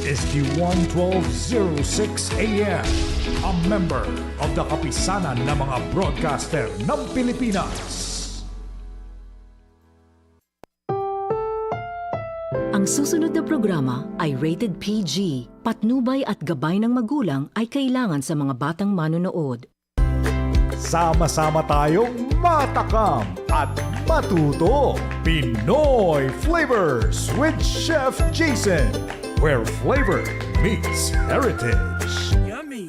is DWAN 1206 AM, a member of the kapisanan ng mga broadcaster ng Pilipinas. Ang susunod na programa ay rated PG. Patnubay at gabay ng magulang ay kailangan sa mga batang manonood. Sama-sama tayong matakam at matuto. Pinoy Flavors with Chef Jayson, where flavor meets heritage. Yummy!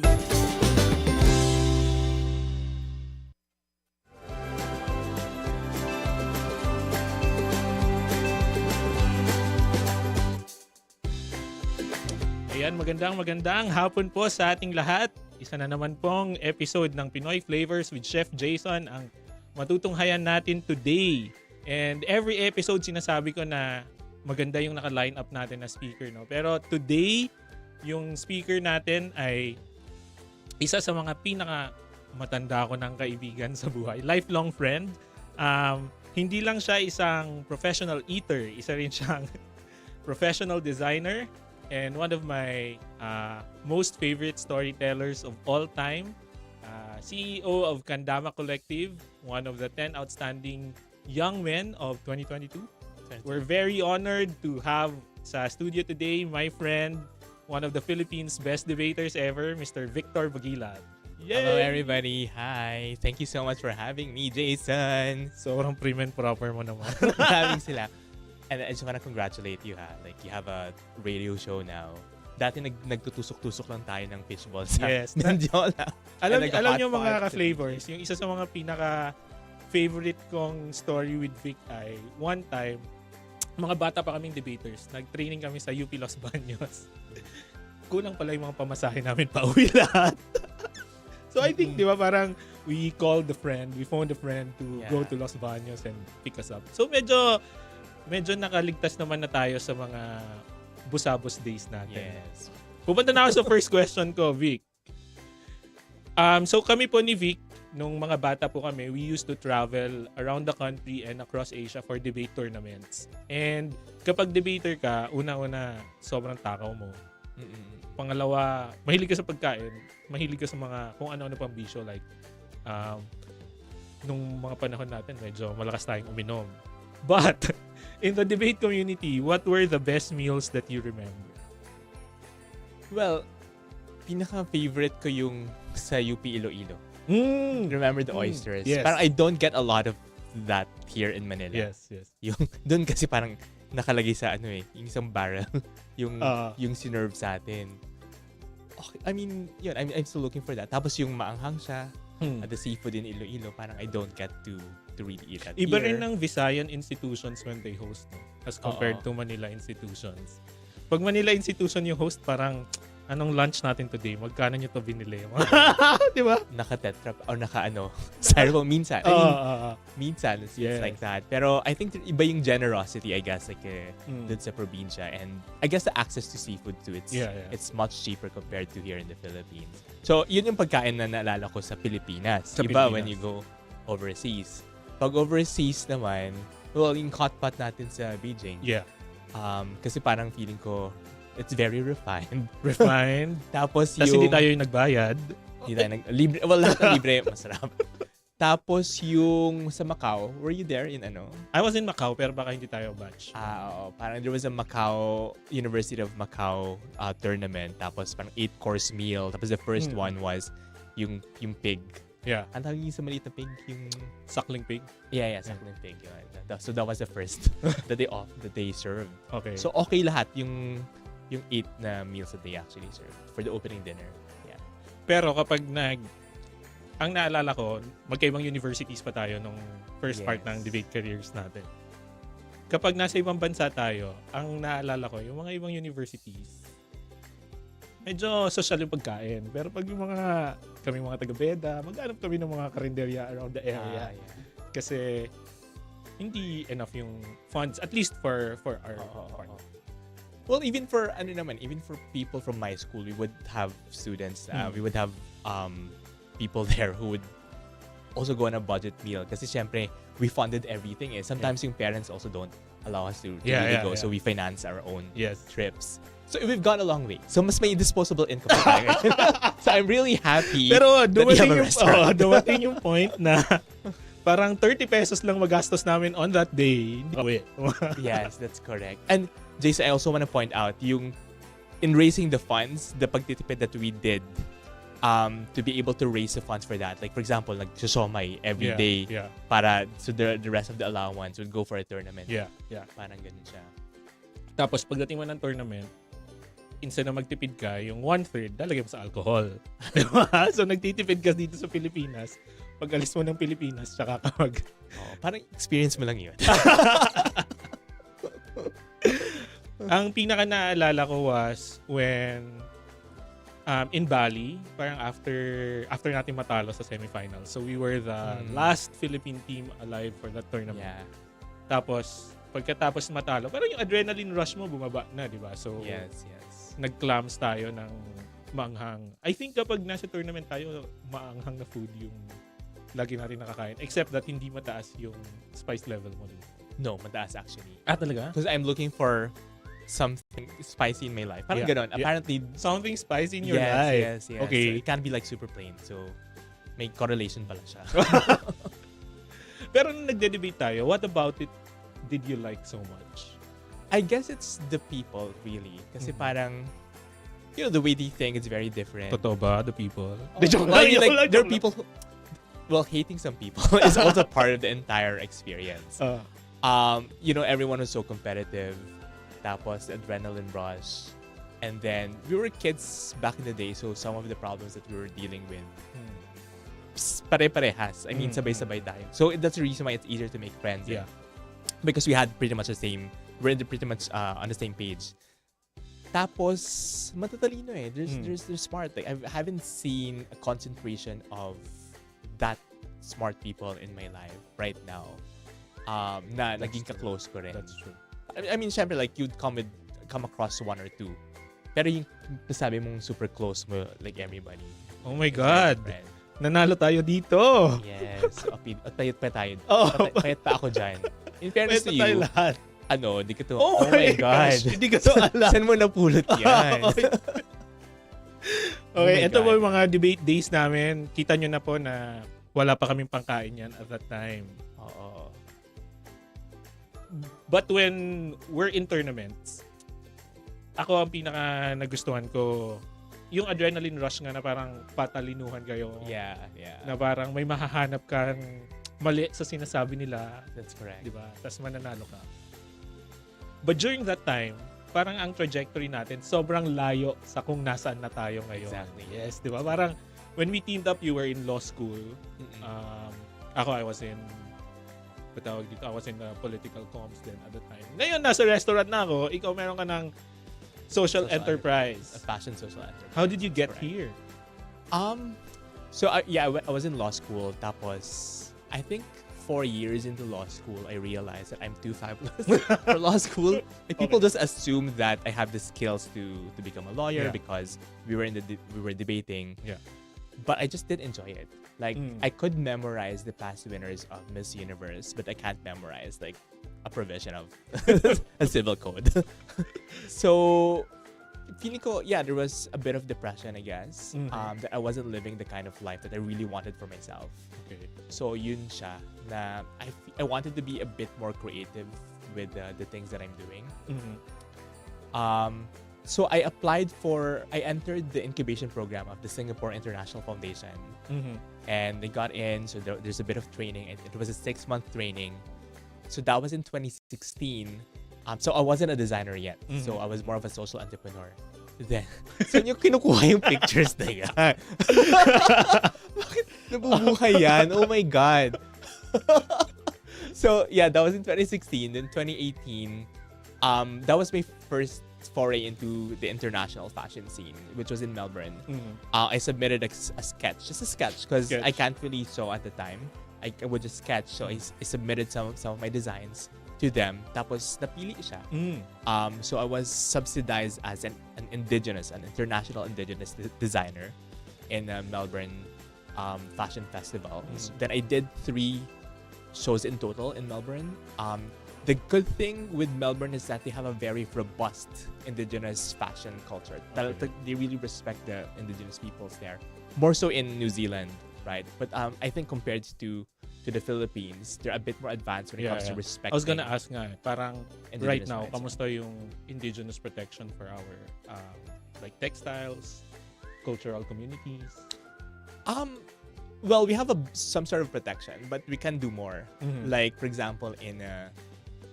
Ayan, magandang hapon po sa ating lahat. Isa na naman pong episode ng Pinoy Flavors with Chef Jayson ang matutunghayan natin today. And every episode sinasabi ko na maganda yung naka-line up natin na speaker, no? Pero today, yung speaker natin ay isa sa mga pinaka-matanda ko ng kaibigan sa buhay. Lifelong friend. Hindi lang siya isang professional eater. Isa rin siyang professional designer. And one of my most favorite storytellers of all time, CEO of Kandama Collective, one of the 10 outstanding young men of 2022. We're very honored to have sa studio today my friend, one of the Philippines' best debaters ever, Mr. Victor Bagilat. Yay! Hello everybody. Hi. Thank you so much for having me, Jason. Sobrang prim and proper mo naman. Having sila. And I just wanna congratulate you, ha. Like, you have a radio show now. Dati nagtutusok-tusok lang tayo ng fishball sa Yes. Mendiola. Alam niyo mga ka-flavors, yung isa sa mga pinaka-favorite kong story with Vic ay one time, mga bata pa kaming debaters, nag-training kami sa UP Los Baños. Kulang pala yung mga pamasahe namin pa-uwi lahat. So I think, di ba, parang we phoned a friend to go to Los Baños and pick us up. So medyo nakaligtas naman na tayo sa mga busabos days natin. Yes. Pupunta na ako sa first question ko, Vic. So kami po ni Vic, nung mga bata po kami, we used to travel around the country and across Asia for debate tournaments. And kapag debater ka, una-una, sobrang takaw mo. Pangalawa, mahilig ka sa pagkain, mahilig ka sa mga kung ano-ano pang bisyo. Like, nung mga panahon natin, medyo malakas tayong uminom. But, in the debate community, what were the best meals that you remember? Well, pinaka-favorite ko yung sa UP Iloilo. Remember the oysters? Yes. Parang I don't get a lot of that here in Manila. Yes. Yung doon kasi parang nakalagay sa yung isang barrel yung sinerve sa atin. Okay, I mean, yun, I'm still looking for that. Tapos yung maanghang siya, at the seafood in Iloilo, parang I don't get to really eat that Iba here. rin ng Visayan institutions when they host, no? As compared to Manila institutions. Pag Manila institution yung host, parang anong lunch natin today? Magkano nyo to binili? Di ba? Naka-tetra or styrofoam minsan. I mean, minsan it's like that. Pero I think iba yung generosity, I guess, like dun sa probinsya. And I guess the access to seafood too, it's much cheaper compared to here in the Philippines. So, yun yung pagkain na naalala ko sa Pilipinas. Iba when you go overseas. Pag overseas naman, well, yung hot pot natin sa Beijing. Yeah. Kasi parang feeling ko, it's very refined. Tapos hindi tayo yung nagbayad. Hindi tayo libre. Well, lahat ng libre, masarap. Tapos yung sa Macau, were you there in I was in Macau, pero baka hindi tayo batch. Oo. Parang there was a Macau, University of Macau tournament. Tapos parang 8-course meal. Tapos the first one was yung pig. Yeah. Ang tawag yung sa maliit na pig, yung Suckling pig? Yeah, suckling pig. Yun. So that was the first that they served. Okay. So okay lahat yung 8 na meals that they actually served for the opening dinner. Yeah. Pero kapag ang naalala ko, magkaibang universities pa tayo nung first part ng debate careers natin. Kapag nasa ibang bansa tayo, ang naalala ko, yung mga ibang universities, medyo social yung pagkain. Pero pag yung kami mga taga-beda, maghanap kami ng mga karinderya around the area. Kasi hindi enough yung funds, at least for our part. Well, even for people from my school, we would have students, we would have people there who would also go on a budget meal. Kasi syempre, we funded everything. Sometimes yung parents also don't allow us to really go. So we finance our own trips. So we've gone a long way. So mas may disposable income tayo. So I'm really happy Pero that we have a restaurant. dumating yung point na parang 30 pesos lang magastos namin on that day. Yes, that's correct. And Jason, I also want to point out in raising the funds, the pagtitipid that we did to be able to raise the funds for that. Like for example, nag-somay every day para so the rest of the allowance would go for a tournament. Yeah. Parang ganun siya. Tapos pagdating mo ng tournament, instead na magtipid ka, yung 1/3 lalagay mo sa alcohol. Diba? So nagtitipid ka dito sa Pilipinas. Pag alis mo ng Pilipinas, tsaka ka parang experience mo lang yun. Ang pinaka naalala ko was when in Bali, parang after natin matalo sa semifinals. So we were the last Philippine team alive for that tournament. Yeah. Tapos pagkatapos matalo, parang yung adrenaline rush mo bumaba na, di ba? So Yes. nag-clams tayo ng maanghang. I think kapag nasa tournament tayo, maanghang na food yung lagi natin nakakain. Except that hindi mataas yung spice level mo dito. No, mataas actually. Talaga? Because I'm looking for something spicy in my life. Parang ganon. Apparently, something spicy in your life. Yes. Okay. So it can't be like super plain. So may correlation pala siya. Pero nung nagde-debate tayo, what about it did you like so much? I guess it's the people, really. Kasi parang, the way they think is very different. Totoo ba, the people? There are people hating some people is also part of the entire experience. Everyone was so competitive. Tapos, adrenaline rush. And then, we were kids back in the day, so some of the problems that we were dealing with, pare-parehas. I mean, sabay-sabay tayo. So, that's the reason why it's easier to make friends. Yeah. Because we had pretty much we're pretty much on the same page. Tapos, matatalino eh. They're smart. Like, I haven't seen a concentration of that smart people in my life right now. Na naging ka-close ko rin. That's true. I mean, syempre, like, you'd come across one or two. Pero yung sabi mong super close mo, like everybody. Oh my God. Nanalo tayo dito. Yes. Payat pa tayo. Oh. Payat pa ako dyan. In fairness to tayo you, lahat. di ko to. Oh my God. Hindi ko to alam. Saan mo napulot yan? Okay, ito po yung mga debate days namin. Kita nyo na po na wala pa kaming pangkain yan at that time. Oo. But when we're in tournaments, ako ang pinaka nagustuhan ko, yung adrenaline rush nga na parang patalinuhan kayo. Yeah. Na parang may mahahanap kang mali sa sinasabi nila. That's correct. Diba? Tapos mananalo ka. But during that time, parang ang trajectory natin sobrang layo sa kung nasaan na tayo ngayon. Exactly. Yes, diba? Parang when we teamed up, you were in law school. Ako, I was in political comms then at the time. Ngayon, nasa restaurant na ako. Ikaw meron ka ng social enterprise. A fashion social enterprise. How did you get here? So I was in law school. Tapos, I think 4 years into law school, I realized that I'm too fabulous for law school. Like, people just assume that I have the skills to become a lawyer because we were debating. Yeah. But I just didn't enjoy it. Like, I could memorize the past winners of Miss Universe, but I can't memorize like a provision of a civil code. So, feeling ko, there was a bit of depression, I guess. That I wasn't living the kind of life that I really wanted for myself. Okay. So, yun siya na I wanted to be a bit more creative with the things that I'm doing. So I entered the incubation program of the Singapore International Foundation. And they got in, so there's a bit of training. It was a 6-month training. So that was in 2016. So I wasn't a designer yet. So I was more of a social entrepreneur. Then, saan yung kinukuha yung pictures na yan? Bakit nabubuhay yan? Oh my God. So yeah, that was in 2016. Then 2018, that was my first foray into the international fashion scene, which was in Melbourne. I submitted a sketch, just a sketch, because I can't really sew at the time. I would just sketch, so I submitted some of my designs to them. Tapos napili siya. So I was subsidized as an international indigenous designer in Melbourne fashion festivals. Then I did 3 shows in total in Melbourne. The good thing with Melbourne is that they have a very robust indigenous fashion culture. They really respect the indigenous peoples there. More so in New Zealand, right? But I think compared to the Philippines, they're a bit more advanced when it comes to respecting. I was gonna ask nga, parang right now, rights. kamusta yung indigenous protection for our like textiles, cultural communities? Well, we have some sort of protection, but we can do more. Like, for example, in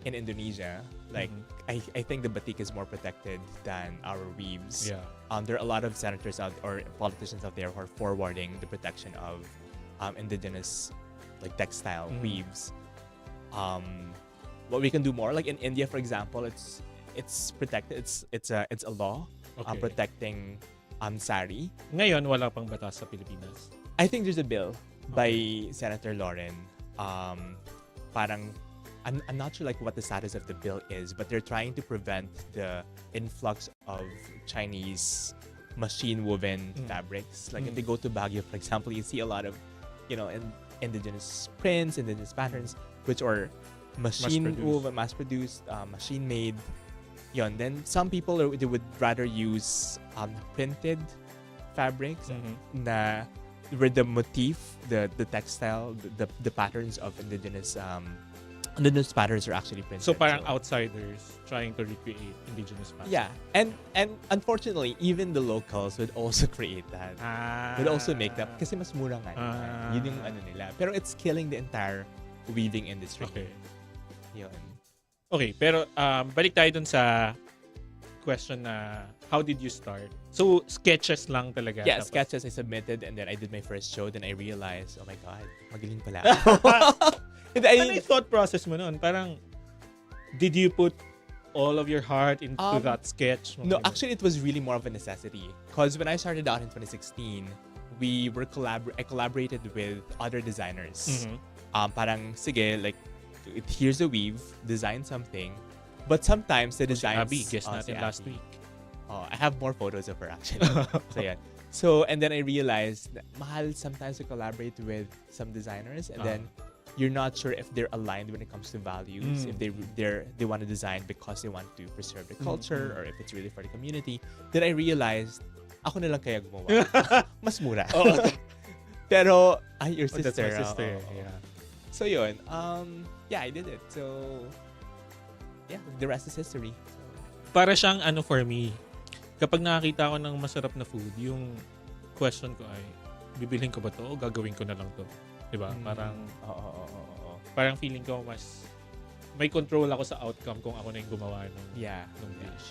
Indonesia, like I think the batik is more protected than our weaves. Yeah. There are a lot of senators or politicians out there who are forwarding the protection of indigenous like textile weaves. What we can do more, like in India, for example, it's protected. It's a law protecting sari. Ngayon, wala pang batas sa Pilipinas. I think there's a bill by Senator Lauren. Parang I'm not sure like what the status of the bill is, but they're trying to prevent the influx of Chinese machine woven fabrics. Like if you go to Baguio, for example, you see a lot of, indigenous prints, indigenous patterns, which are machine woven, mass produced, machine made. Then some people they would rather use printed fabrics na where the motif, the textile, the patterns of indigenous patterns are actually printed. So parang outsiders trying to recreate indigenous patterns. Yeah, and unfortunately, even the locals would also create that. Would also make that kasi mas mura nga. Yun yung ano nila. Pero it's killing the entire weaving industry. Okay. Yun. Okay, pero balik tayo dun sa question na how did you start? So, sketches lang talaga. Yeah, tapos sketches I submitted and then I did my first show. Then I realized, oh my God, magaling pala. Ano yung thought process mo nun? Parang, did you put all of your heart into that sketch? No, actually, it was really more of a necessity. Because when I started out in 2016, I collaborated with other designers. Parang, sige, like, here's a weave, design something. But sometimes the designs... Abby, guest natin last week. I have more photos of her actually. So yeah. So, and then I realized that mahal sometimes to collaborate with some designers and then you're not sure if they're aligned when it comes to values, if they want to design because they want to preserve the culture or if it's really for the community. Then I realized, ako na lang kaya gumawa. Mas mura. Pero, your sister. That's my sister. Yeah. So yun, yeah, I did it. So, yeah, the rest is history. So, Para siyang for me, kapag nakakita ko ng masarap na food, yung question ko ay, bibilhin ko ba to o gagawin ko na lang to? Diba? Parang, parang feeling ko mas may control ako sa outcome kung ako na yung gumawa ng dish.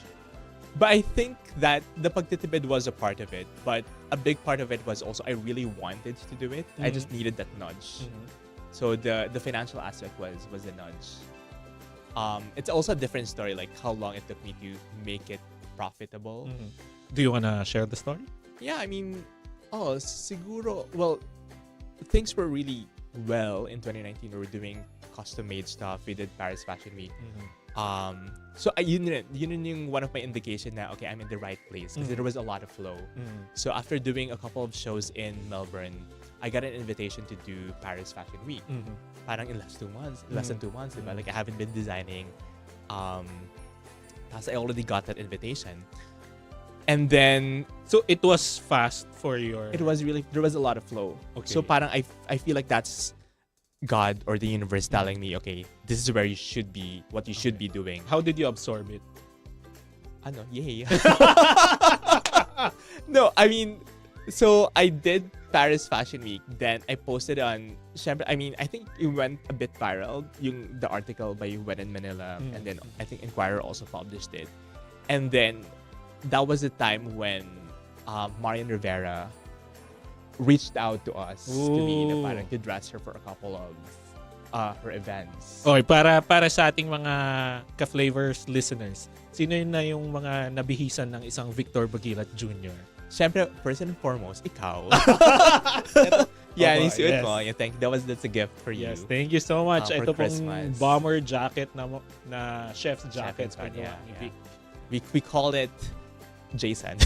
But I think that the pagtitipid was a part of it. But a big part of it was also I really wanted to do it. I just needed that nudge. So the financial aspect was a nudge. It's also a different story, like how long it took me to make it profitable. Do you wanna share the story? Yeah, I mean, siguro, well, things were really well in 2019. We were doing custom-made stuff. We did Paris Fashion Week. So yun yung one of my indication na, okay, I'm in the right place because there was a lot of flow. So after doing a couple of shows in Melbourne, I got an invitation to do Paris Fashion Week. Parang in less than 2 months, diba? Like I haven't been designing. Tapos I already got that invitation. And then, so it was fast for your... It was really, there was a lot of flow. Okay. So parang I feel like that's God or the universe telling me, okay, this is where you should be, what you should be doing. How did you absorb it? Yay. No, I mean, so I did Paris Fashion Week. Then I posted on, I mean, I think it went a bit viral, the article by When in Manila. And then I think Inquirer also published it. And then that was the time when Marian Rivera reached out to us to me na parang to dress her for a couple of her events. Okay, para sa ating mga ka-flavors listeners, sino yun na yung mga nabihisan ng isang Victor Bagilat Jr.? Siyempre, first and foremost, ikaw. Yeah, nisuot mo. Yeah, that's a gift for you. Yes, thank you so much. For Ito Christmas. pong bomber jacket na chef's jacket. We called it Jayson.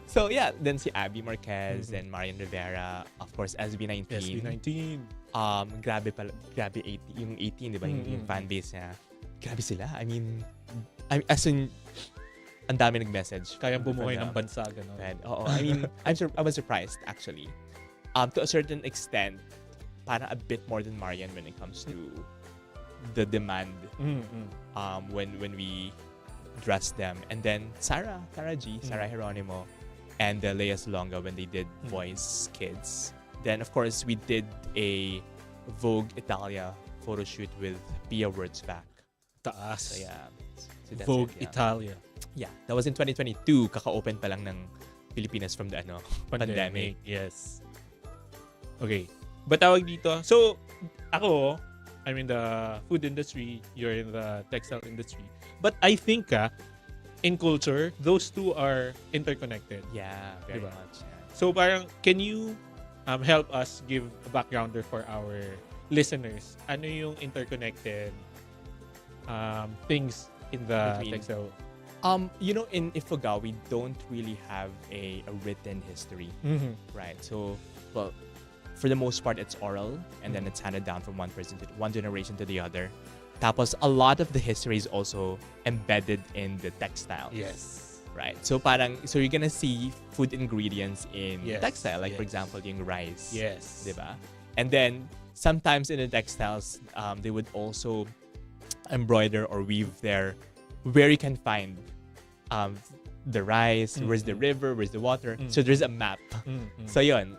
So yeah, then si Abby Marquez, then Marian Rivera, of course SB19. SB19. Grabe 18, yung 18, 'di ba? Yung fan base niya. Grabe sila. I mean, as in ang dami nag-message. Kayang bumuhay ng bansa ganun. Oo. I mean, I was surprised actually. To a certain extent, parang a bit more than Marian when it comes to the demand. When we dress them, and then Sarah Geronimo, and Lea Salonga when they did Voice Kids. Then of course we did a Vogue Italia photo shoot with Pia Wurtzbach. Taas. So yeah. So that's Vogue it, yeah. Italia. Yeah, that was in 2022. Kaka-open pa lang ng Pilipinas from the pandemic. Yes. Okay. But tawag dito. So ako, I'm in the food industry, you're in the textile industry. But I think in culture, those two are interconnected. Yeah, very Diba? much. Yeah. So parang, can you help us give a backgrounder for our listeners? Ano yung interconnected things in the textile? In Ifugao, we don't really have a written history, right? So, well, for the most part, it's oral, and then it's handed down from one generation to the other. Tapos, a lot of the history is also embedded in the textiles. Yes. Right. So you're gonna see food ingredients in textile, like for example, yung rice. Yes. Diba? And then sometimes in the textiles, they would also embroider or weave there where you can find the rice, where's the river, where's the water. So there's a map. So yun.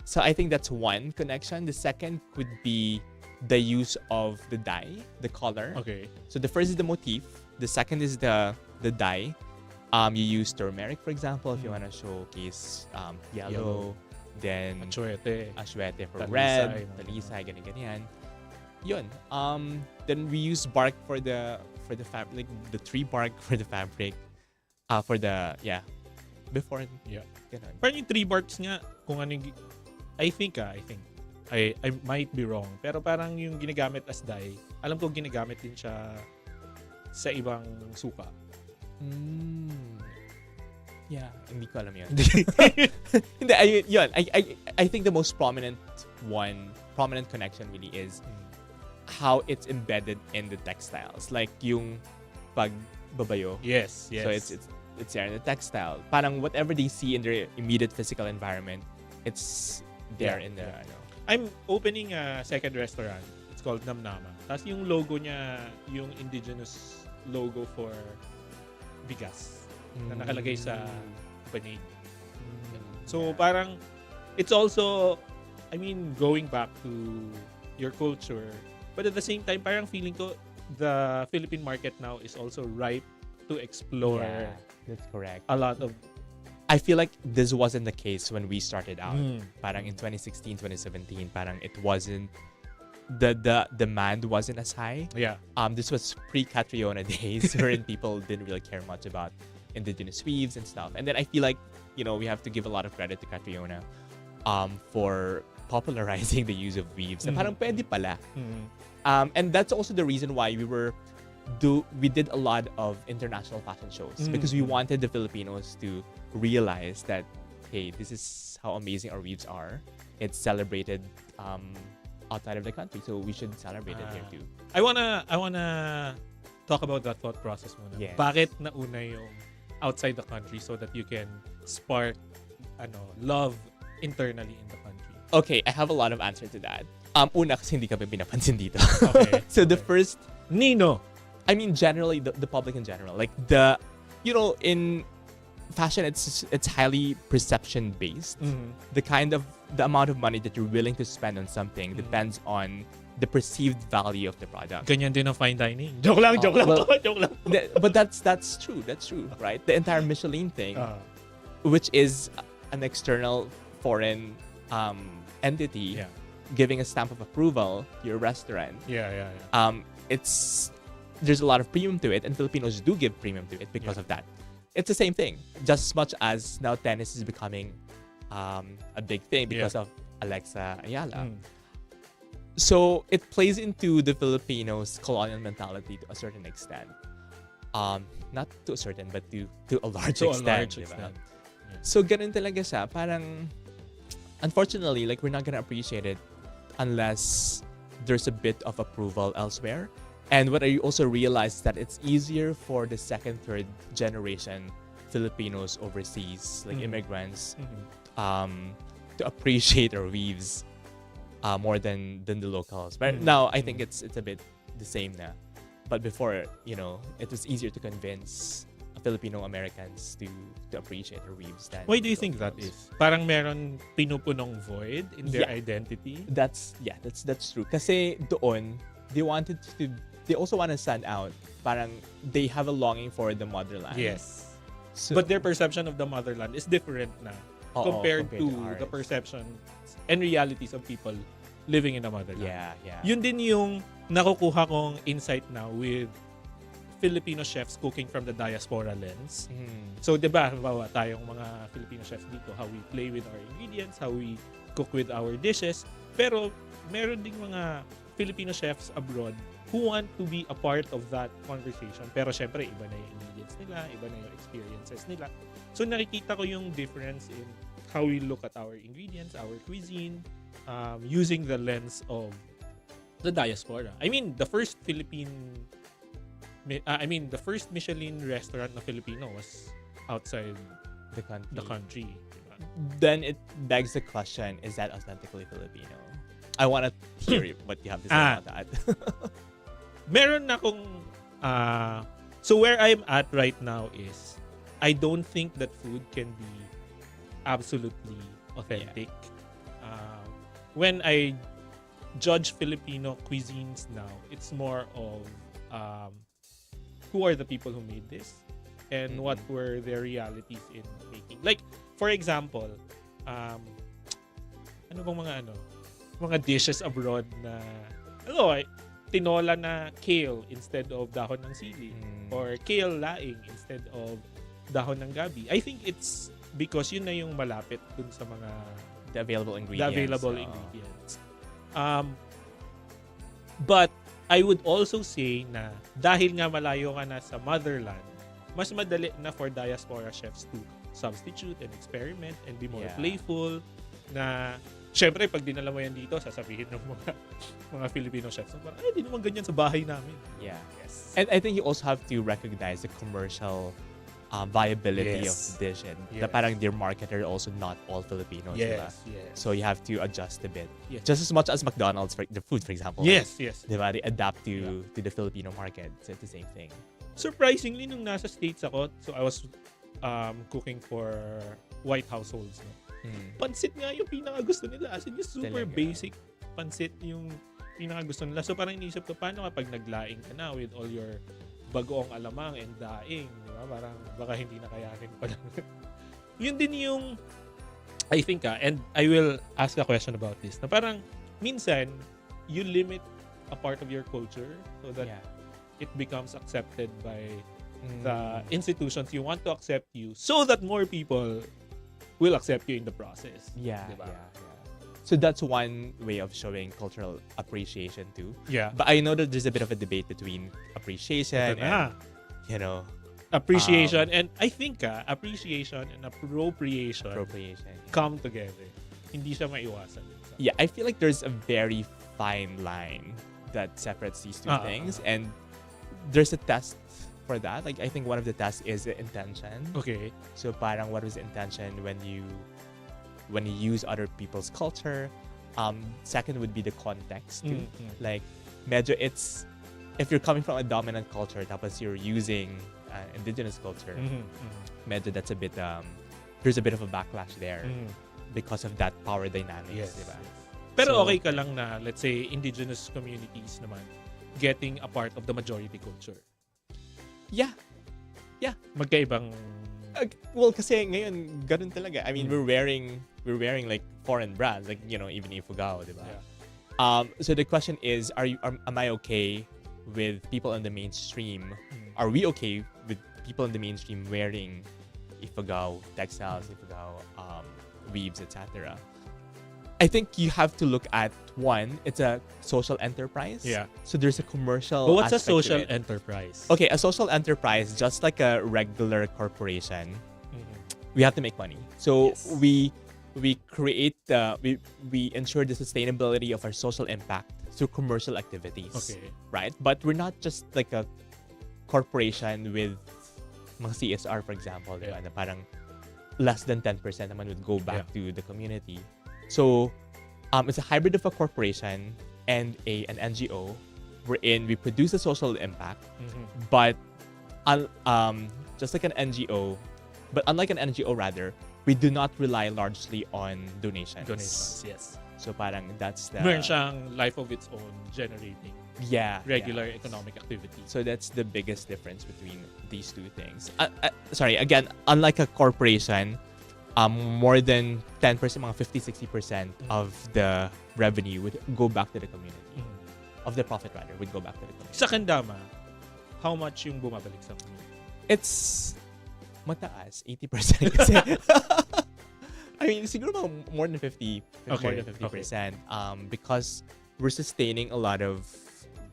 So I think that's one connection. The second could be the use of the dye, the color. Okay. So the first is the motif. The second is the dye. You use turmeric, for example, if you want to showcase yellow. Then Achuete for red, talisay, ganyan. Yun. Then we use bark for the fabric, the tree bark for the fabric. Before. Yeah. Ganun. Parang yung tree barks nga, kung ano yung, I think, I might be wrong, pero parang yung ginagamit as dye, alam ko ginagamit din siya sa ibang suka. Yeah, hindi ko alam yun. Hindi, yun. I think the most prominent connection really is how it's embedded in the textiles. Like yung pagbabayo. Yes. So it's there in the textile. Parang whatever they see in their immediate physical environment, it's there in the I'm opening a second restaurant. It's called Namnama. Tapos yung logo niya, yung indigenous logo for bigas na nakalagay sa panig. So parang it's also, I mean, going back to your culture, but at the same time parang feeling ko the Philippine market now is also ripe to explore. Yeah, that's correct. A lot of, I feel like this wasn't the case when we started out. Parang in 2016, 2017, parang it wasn't, the demand wasn't as high. Yeah. This was pre-Catriona days wherein people didn't really care much about indigenous weaves and stuff. And then I feel like, we have to give a lot of credit to Catriona for popularizing the use of weaves. Na parang pwede pala. And that's also the reason why we did a lot of international fashion shows, because we wanted the Filipinos to realize that, hey, this is how amazing our weaves are. It's celebrated outside of the country, so we should celebrate it here too. I wanna talk about that thought process muna. Yes. Bakit nauna yung outside the country so that you can spark love internally in the country? Okay, I have a lot of answer to that. Una, kasi hindi kami pinapansin dito. Okay. So the first, Nino. I mean, generally the public in general, like in fashion, it's highly perception based. The amount of money that you're willing to spend on something depends on the perceived value of the product. Ganyan din ang fine dining. Joke lang. But that's true. That's true, right? The entire Michelin thing, which is an external foreign entity giving a stamp of approval to your restaurant. Yeah. There's a lot of premium to it, and Filipinos do give premium to it because of that. It's the same thing, just as much as now tennis is becoming a big thing because of Alexa Ayala. So it plays into the Filipinos' colonial mentality to a certain extent. Not to a certain, but to a large extent. So ganun talaga siya. Parang, unfortunately, like we're not gonna appreciate it unless there's a bit of approval elsewhere. And what I also realized is that it's easier for the second, third generation Filipinos overseas, like immigrants, to appreciate our weaves more than the locals. But now I think it's a bit the same na. But before, it was easier to convince Filipino Americans to appreciate our weaves than Why do you think that is? Parang meron pinupunong void in their identity? That's true. Kasi doon, they also want to stand out. Parang they have a longing for the motherland. Yes. So, But their perception of the motherland is different na compared to the ours. perception and realities of people living in the motherland. Yeah. Yun din yung nakukuha kong insight now with Filipino chefs cooking from the diaspora lens. So, di ba, halimbawa tayong mga Filipino chefs dito, how we play with our ingredients, how we cook with our dishes. Pero, meron ding mga Filipino chefs abroad who want to be a part of that conversation. Pero, syempre, iba na yung ingredients nila, iba na yung experiences nila. So, nakikita ko yung difference in how we look at our ingredients, our cuisine, using the lens of the diaspora. I mean, the first Michelin restaurant na Filipino was outside the country. Diba? Then it begs the question, is that authentically Filipino? I want to hear what you have to say about that. Meron akong so where I'm at right now is I don't think that food can be absolutely authentic. When I judge Filipino cuisines now, it's more of who are the people who made this and what were their realities in making. Like, for example, ano bang mga dishes abroad na tinola na kale instead of dahon ng sili or kale laing instead of dahon ng gabi. I think it's because yun na yung malapit dun sa mga the available ingredients. But I would also say na dahil nga malayo ka na sa motherland, mas madali na for diaspora chefs to substitute and experiment and be more playful. Na syempre pag dinala mo yan dito, sasabihin ng mga Filipino chefs, parang di naman ganyan sa bahay namin. Yeah. Yes. And I think you also have to recognize the commercial viability of the dish and the parang their marketer also not all Filipinos. Yes. So you have to adjust a bit. Yes. Just as much as McDonald's, for the food, for example. Yes. Diba? They adapt to the Filipino market. So it's the same thing. Surprisingly, nung nasa States ako, so I was cooking for white households. No? Pansit nga yung pinakagusto nila. As in, yung super basic pansit yung pinakagusto nila. So parang inisip ko, paano kapag naglaing ka na with all your bagoong alamang and daing, di ba? Parang baka hindi na kayanin pa lang. Yun din yung, I think and I will ask a question about this, na parang minsan, you limit a part of your culture so that it becomes accepted by the institutions you want to accept you so that more people will accept you in the process. Yeah. Diba? So that's one way of showing cultural appreciation too. Yeah. But I know that there's a bit of a debate between appreciation and, appreciation and I think appreciation and appropriation come together. Hindi siya maiwasan. Yeah, I feel like there's a very fine line that separates these two things and there's a test for that. Like I think one of the tests is the intention. Okay. So parang what was the intention when you use other people's culture. Second would be the context too. Like medyo it's if you're coming from a dominant culture tapos you're using indigenous culture, medyo that's a bit there's a bit of a backlash there because of that power dynamics, diba? Pero okay ka lang na let's say indigenous communities naman getting a part of the majority culture. Yeah. Magkaibang well, kasi ngayon ganun talaga. I mean, we're wearing like foreign brands, like even Ifugao, diba? Yeah. So the question is, am I okay with people in the mainstream? Are we okay with people in the mainstream wearing Ifugao textiles, Ifugao weaves, etc.? I think you have to look at one. It's a social enterprise. Yeah. So there's a commercial. But what's a aspect to social it. enterprise? Okay, a social enterprise, just like a regular corporation, we have to make money. So Yes. we create we ensure the sustainability of our social impact through commercial activities. Okay. Right? But we're not just like a corporation with mga CSR, for example, Yeah. na parang less than 10% naman would go back to the community. So it's a hybrid of a corporation and an NGO wherein we produce a social impact, but just like an NGO, but unlike an NGO rather, we do not rely largely on donations. Donations, yes. So parang that's the Meron siyang life of its own generating regular yeah. economic activity. So that's the biggest difference between these two things. Sorry, again, unlike a corporation, more than 10%, mga 50-60% of the revenue would go back to the community. Of the profit rather, would go back to the community. Sa Kendama, how much yung bumabalik sa community? It's mataas, 80% kasi. I mean, siguro more than 50%. Because we're sustaining a lot of.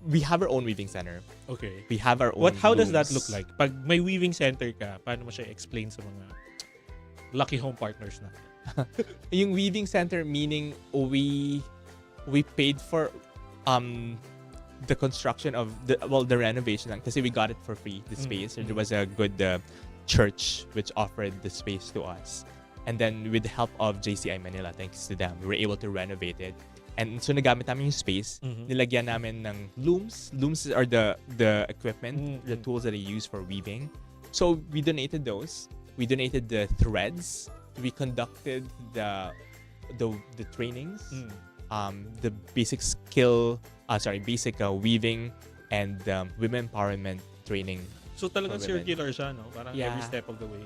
We have our own weaving center. Okay. We have our own. How does looms. that look like? Pag may weaving center ka, paano mo siya explain sa mga lucky home partners na? Yung weaving center meaning we paid for the construction of the renovation lang kasi we got it for free, the space. There was a good church which offered the space to us. And then with the help of JCI Manila, thanks to them, we were able to renovate it. And so nagamit namin yung space, nilagyan namin ng looms. Looms are the equipment, the tools that they use for weaving. So we donated those. We donated the threads. We conducted the trainings, the basic basic weaving and women empowerment training. So talagang circular siya, no? Parang every step of the way.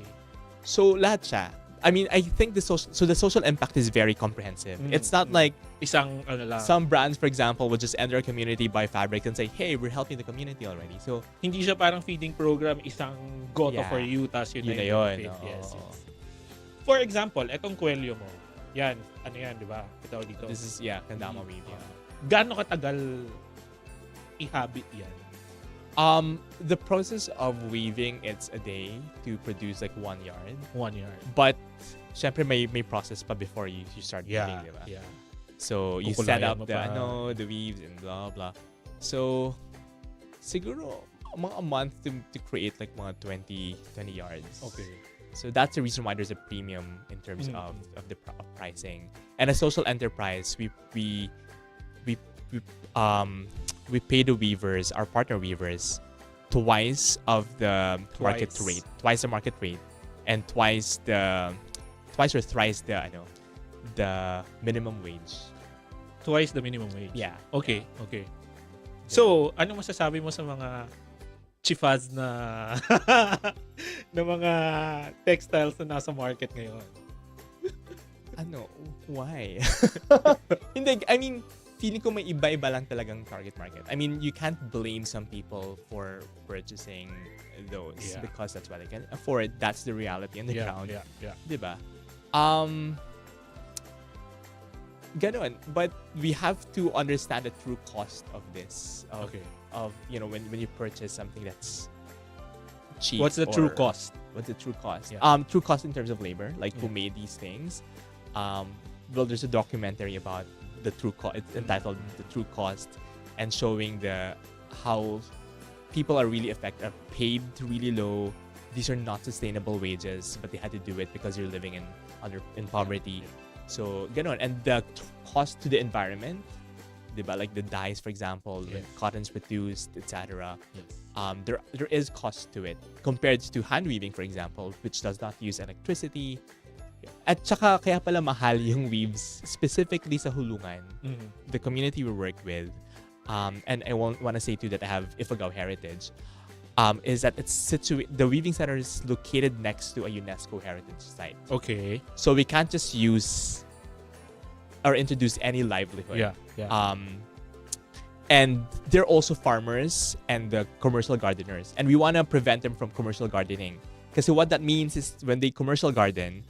So lahat siya. I mean, I think the social impact is very comprehensive. It's not like isang lang. Some brands, for example, would just enter a community, buy fabric, and say, "Hey, we're helping the community already." So hindi siya parang feeding program, isang goto for you, tas yun na yun. Yes. For example, etong kwelyo mo, yan, ano yan, di ba? Ito dito. This is Kendama weaving. Gaano katagal ihabit yan? The process of weaving, it's a day to produce like 1 yard. 1 yard. But syempre may process pa before you start weaving, di ba? Yeah. So you set up the weaves and blah blah. So siguro mga a month to create like mga 20 yards. Okay. So that's the reason why there's a premium in terms of the pricing. And a social enterprise, we pay the weavers, our partner weavers, twice the market rate, and twice or thrice the minimum wage. Twice the minimum wage? Yeah. Okay. So, ano masasabi mo sa mga chifaz na na mga textiles na nasa market ngayon? Why? Hindi, I mean, feeling ko may iba-iba lang talagang target market. I mean, you can't blame some people for purchasing those because that's what they can afford. That's the reality on the ground. Yeah. Diba? Ganon. But we have to understand the true cost of this. Of when you purchase something that's cheap. What's the true cost? What's the true cost? Yeah. True cost in terms of labor, like who made these things. Well, there's a documentary about the true cost. It's entitled "The True Cost," and showing how people are really paid really low. These are not sustainable wages, but they had to do it because you're living in poverty. So, ganon. And the cost to the environment, diba? Like the dyes, for example, when cotton's produced, etc. There is cost to it compared to hand weaving, for example, which does not use electricity. At saka kaya pala mahal yung weaves specifically sa Hulungan, the community we work with, and I want to say too that I have Ifugao heritage, is that the weaving center is located next to a UNESCO heritage site. Okay. So we can't just use or introduce any livelihood. Yeah. And they're also farmers and the commercial gardeners, and we want to prevent them from commercial gardening. Because what that means is when they commercial garden,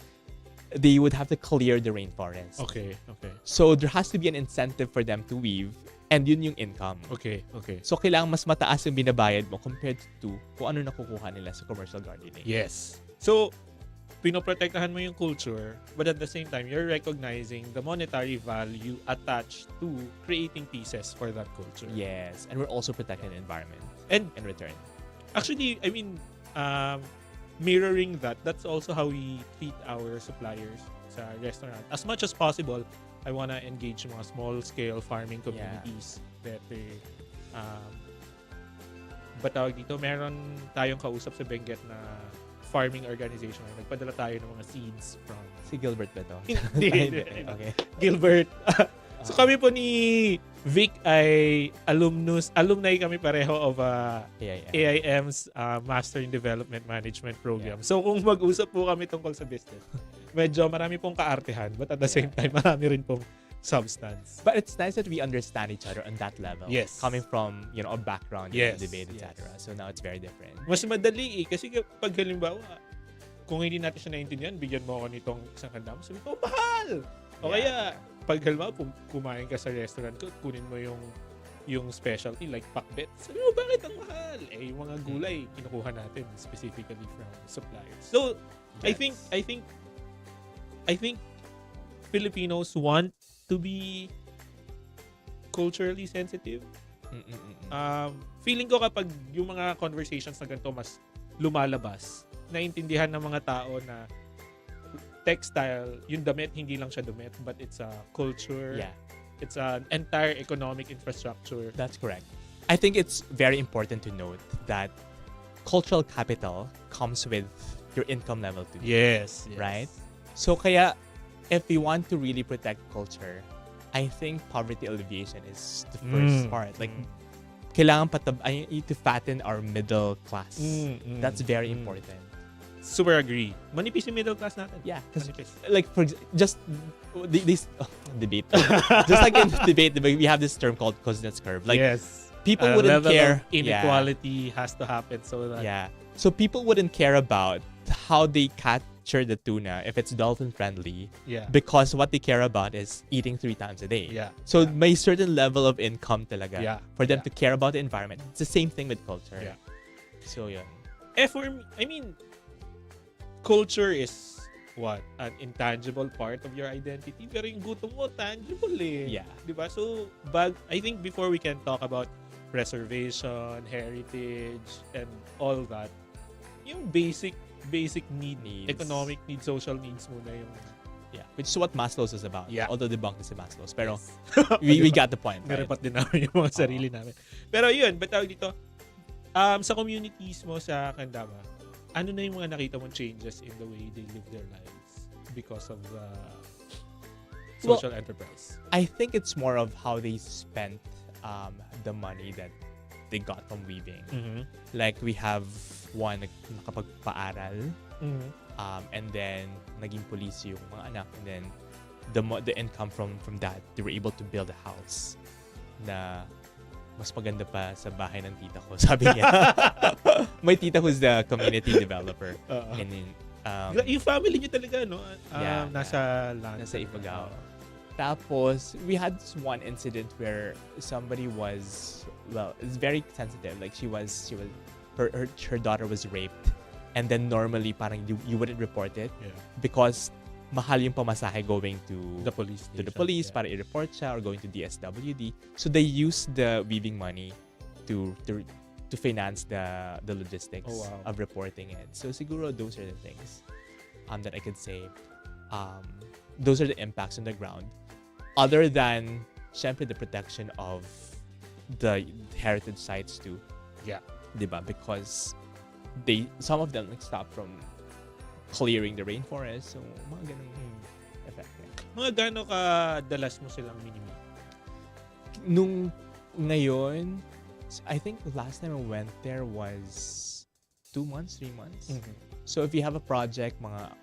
they would have to clear the rainforest. Okay. So there has to be an incentive for them to weave, and yun yung income. Okay. So kailangan mas mataas yung binabayad mo compared to kung ano nakukuha nila sa commercial gardening. Yes. So, pinoprotektahan mo yung culture, but at the same time, you're recognizing the monetary value attached to creating pieces for that culture. Yes, and we're also protecting the environment And in return. actually, I mean, mirroring that, that's also how we treat our suppliers sa restaurant. As much as possible, I wanna engage mga small-scale farming communities that ba tawag dito, meron tayong kausap sa Benguet na farming organization. Nagpadala tayo ng mga seeds from... Si Gilbert ba to? Hindi. Okay. Gilbert. So kami po ni Vic ay alumni kami pareho of AIM's Master in Development Management Program. Yeah. So kung mag-usap po kami tungkol sa business, medyo marami pong kaartehan, but at the same time, marami rin pong substance. But it's nice that we understand each other on that level. Yes. Coming from, a background in debate, etc. So now it's very different. Mas madali kasi pag halimbawa, kung hindi natin siya naintindihan, bigyan mo ako nitong isang handa, sabi ko, mahal! O kaya, pag halimbawa, kumain ka sa restaurant ko, kunin mo yung specialty like pakbet. Sabi mo, bakit ang mahal? Yung mga gulay, kinukuha natin specifically from suppliers. So, yes. I think Filipinos want to be culturally sensitive. Feeling ko kapag yung mga conversations na ganito mas lumalabas, naintindihan ng mga tao na textile, yung damit, hindi lang siya damit, but it's a culture. Yeah. It's an entire economic infrastructure. That's correct. I think it's very important to note that cultural capital comes with your income level too. Yes. Right? So kaya, if we want to really protect culture, I think poverty alleviation is the first part. Like, kailangan I need to fatten our middle class. That's very important. Super agree. Manipis yung middle class natin. Yeah. Manipis. Like, for just this debate. Just like in debate, we have this term called Kuznets curve. Like, yes. People wouldn't level care. Of inequality has to happen so that... Yeah. So people wouldn't care about how they capture the tuna if it's dolphin friendly. Yeah. Because what they care about is eating 3 times a day. Yeah. So may certain level of income talaga for them Yeah. to care about the environment. It's the same thing with culture. Yeah. So yun. For me, I mean, culture is what? An intangible part of your identity. Pero yung gutom mo, tangible eh. Yeah. Diba? So, I think before we can talk about preservation, heritage, and all that, yung basic needs, economic needs, social needs muna yung... Yeah, which is what Maslow's is about. Yeah. Although debunked is Maslow's. Pero we got the point. Right? Narapat din namin yung mga sarili namin. Pero yun, ba't tawag dito? Sa communities mo sa Candama, ano na yung mga nakita mong changes in the way they live their lives because of the social enterprise? I think it's more of how they spent the money that they got from weaving. Like, we have one nakapagpaaral, and then naging police yung mga anak, and then the income from that, they were able to build a house na mas maganda pa sa bahay ng tita ko, sabi niya. My tita who's the community developer. And then, yung family niyo talaga, no? Nasa Ifugao. Tapos, we had this one incident where somebody was, it's very sensitive. Like, her daughter was raped. And then normally, parang you wouldn't report it because mahal yung pamasahe going to the police para i-report siya, or going to DSWD. So they use the weaving money to finance the logistics of reporting it. So siguro those are the things that I could say. Those are the impacts on the ground. Other than, syempre, the protection of the heritage sites too. Yeah. Diba? Because some of them stop from clearing the rainforest. So, mga ganun effect. Mga gano'n kadalas mo silang minimum? Nung ngayon, I think the last time I went there was 2 months, 3 months. So, if you have a project, mga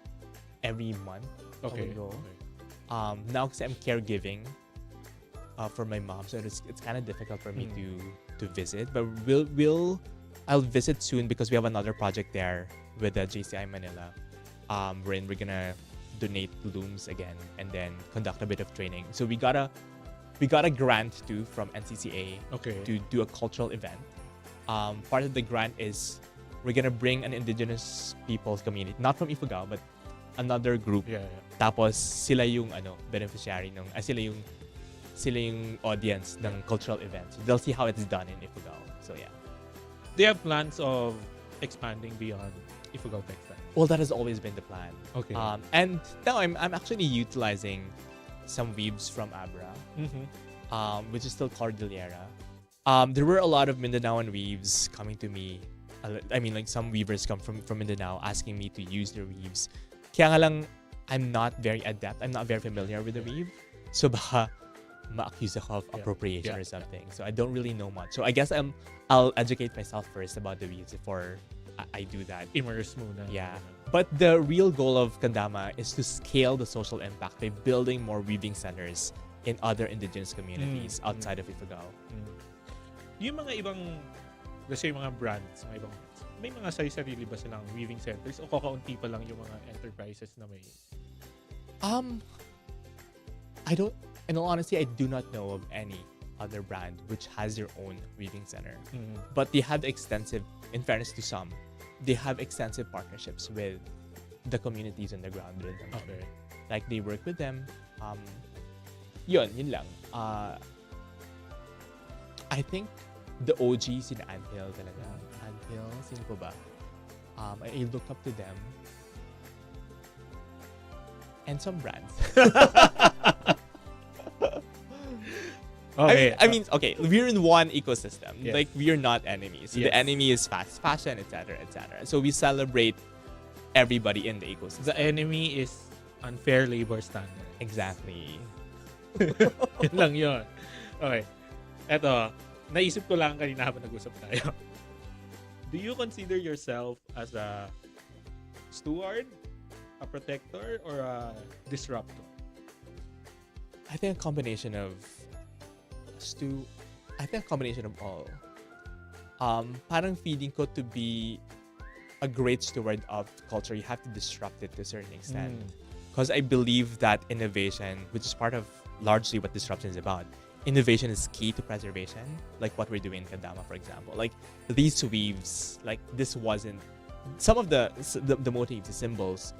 every month, I would go. Now, kasi I'm caregiving for my mom, so it's kind of difficult for me to visit. But I'll visit soon because we have another project there with the JCI Manila. Wherein we're gonna donate looms again and then conduct a bit of training. So we got a grant too from NCCA to do a cultural event. Part of the grant is we're gonna bring an indigenous people's community, not from Ifugao, but another group. Yeah. Tapos sila yung beneficiary ng sila yung audience ng cultural events. They'll see how it's done in Ifugao. So yeah. Do you have plans of expanding beyond Ifugao Textile? Well, that has always been the plan. Okay. And now I'm actually utilizing some weaves from Abra, which is still Cordillera. There were a lot of Mindanaoan weaves coming to me. I mean, like some weavers come from Mindanao asking me to use their weaves. Kaya nga lang, I'm not very adept. I'm not very familiar with the weave. So baka ma-accuse ako of appropriation or something. So I don't really know much. So I guess I'll educate myself first about the weaves before I do that. Immerse muna. Yeah. But the real goal of Kandama is to scale the social impact by building more weaving centers in other indigenous communities outside of Ifugao. Yung mga ibang, let's say mga brands, mga ibang brands, may mga sarili ba silang weaving centers o kakaunti pa lang yung mga enterprises na may? I don't, in all honesty, I do not know of any other brand which has their own weaving center. But they have extensive, in fairness to some, they have extensive partnerships with the communities on the ground with them. Okay. Like they work with them. Yun lang. I think the OG sina Anthill talaga. Anthill, sino po ba? I look up to them. And some brands. Okay. I mean, okay, we're in one ecosystem. Yes. Like, we're not enemies. Yes. The enemy is fast fashion, etc., etc. So we celebrate everybody in the ecosystem. The enemy is unfair labor standard. Exactly. Yun lang yun. Okay. Eto, naisip ko lang kanina habang nag-usap tayo. Do you consider yourself as a steward, a protector, or a disruptor? I think a combination of all. Parang feeling ko to be a great steward of culture, you have to disrupt it to a certain extent. Because I believe that innovation, which is part of largely what disruption is about, innovation is key to preservation, like what we're doing in Kandama, for example. Like these weaves, like this wasn't, some of the motifs, the symbols,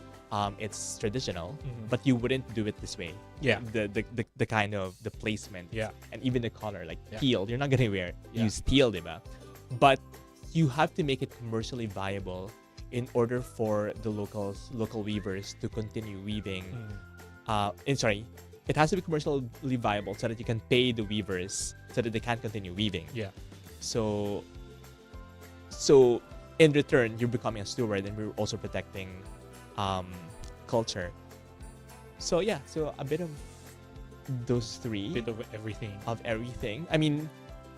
it's traditional, but you wouldn't do it this way. Yeah. The kind of the placement, and even the color, like Yeah. teal. You're not gonna use teal, diba? But you have to make it commercially viable in order for the local weavers to continue weaving. It has to be commercially viable so that you can pay the weavers so that they can continue weaving. Yeah. So in return, you're becoming a steward, and we're also protecting culture. So yeah, so a bit of those three. Bit of everything. I mean,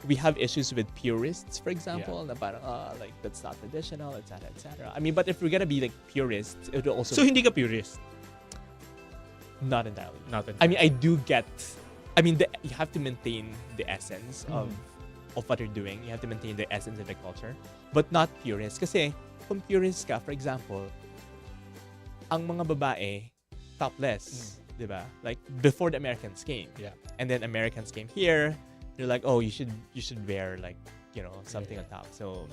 we have issues with purists, for example, na parang, like that's not traditional, etc., etc. I mean, but if we're gonna be like purists, it will also So hindi ka purist? not entirely. Not entirely. I mean, I do get. I mean, you have to maintain the essence of what you're doing. You have to maintain the essence of the culture, but not purist. Kasi kung purist ka, for example, ang mga babae topless, di ba? Like before the Americans came, and then Americans came here. They're like, oh, you should wear like something on top. So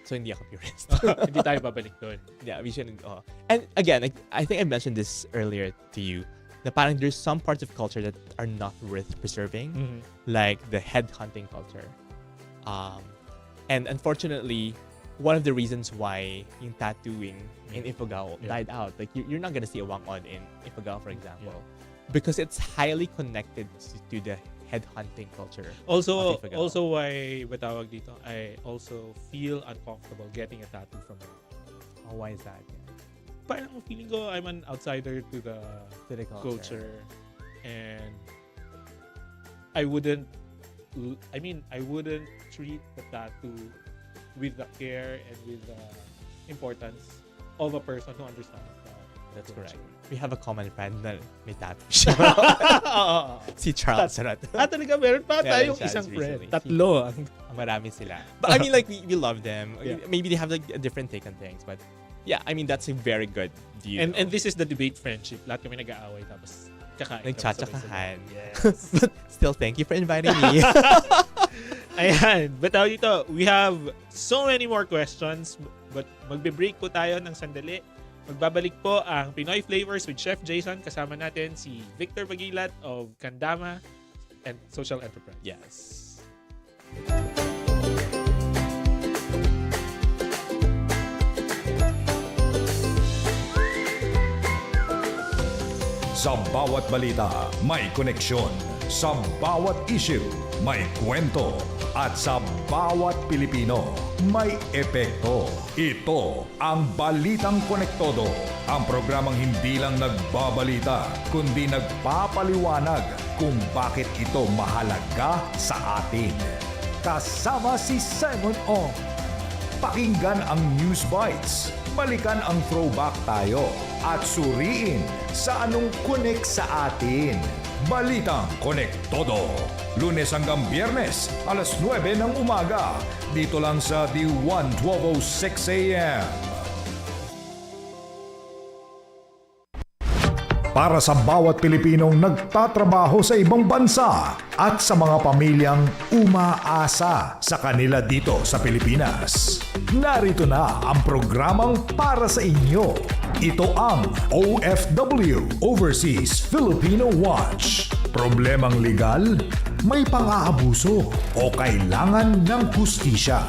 hindi ako purist. Hindi tayo babalik doon. Yeah, we shouldn't. And again, I think I mentioned this earlier to you. Na parang there's some parts of culture that are not worth preserving, like the head hunting culture. And unfortunately, one of the reasons why yung tattooing in Ifugao died out, like you're not gonna see a wangod in Ifugao, for example, because it's highly connected to the head hunting culture. Also of Ifugao. also why batawag dito, I also feel uncomfortable getting a tattoo from her. Oh, why is that? Parang feeling ko I'm an outsider to the culture. And I wouldn't treat the tattoo with the care and with the importance of a person who understands that. That's correct. We have a common friend na may tattoo siya. Si Charles Sarat. Talaga meron pa tayong Charles isang friend. recently. Tatlo. Marami sila. But I mean, like, we love them. Yeah. Maybe they have like a different take on things. But yeah, I mean, that's a very good view. And this is the debate friendship. Lahat kami nag-aaway tapos kakain. Nagtsatsakaan. Yes. But still, thank you for inviting me. Ayan. But dito, we have so many more questions. But magbe-break po tayo ng sandali. Magbabalik po ang Pinoy Flavors with Chef Jayson. Kasama natin si Victor Bagilat of Kandama and Social Enterprise. Yes. Sa bawat balita, may koneksyon. Sa bawat issue, may kwento. At sa bawat Pilipino, may epekto. Ito ang Balitang Konektodo. Ang programang hindi lang nagbabalita, kundi nagpapaliwanag kung bakit ito mahalaga sa atin. Kasama si Simon Ong. Pakinggan ang News Bites. Balikan ang throwback tayo. At suriin sa anong connect sa atin. Balitang Konektodo. Lunes hanggang Biyernes, alas 9 ng umaga. Dito lang sa DWAN 1206 AM. Para sa bawat Pilipinong nagtatrabaho sa ibang bansa at sa mga pamilyang umaasa sa kanila dito sa Pilipinas. Narito na ang programang para sa inyo. Ito ang OFW, Overseas Filipino Watch. Problemang legal? May pang-aabuso o kailangan ng hustisya?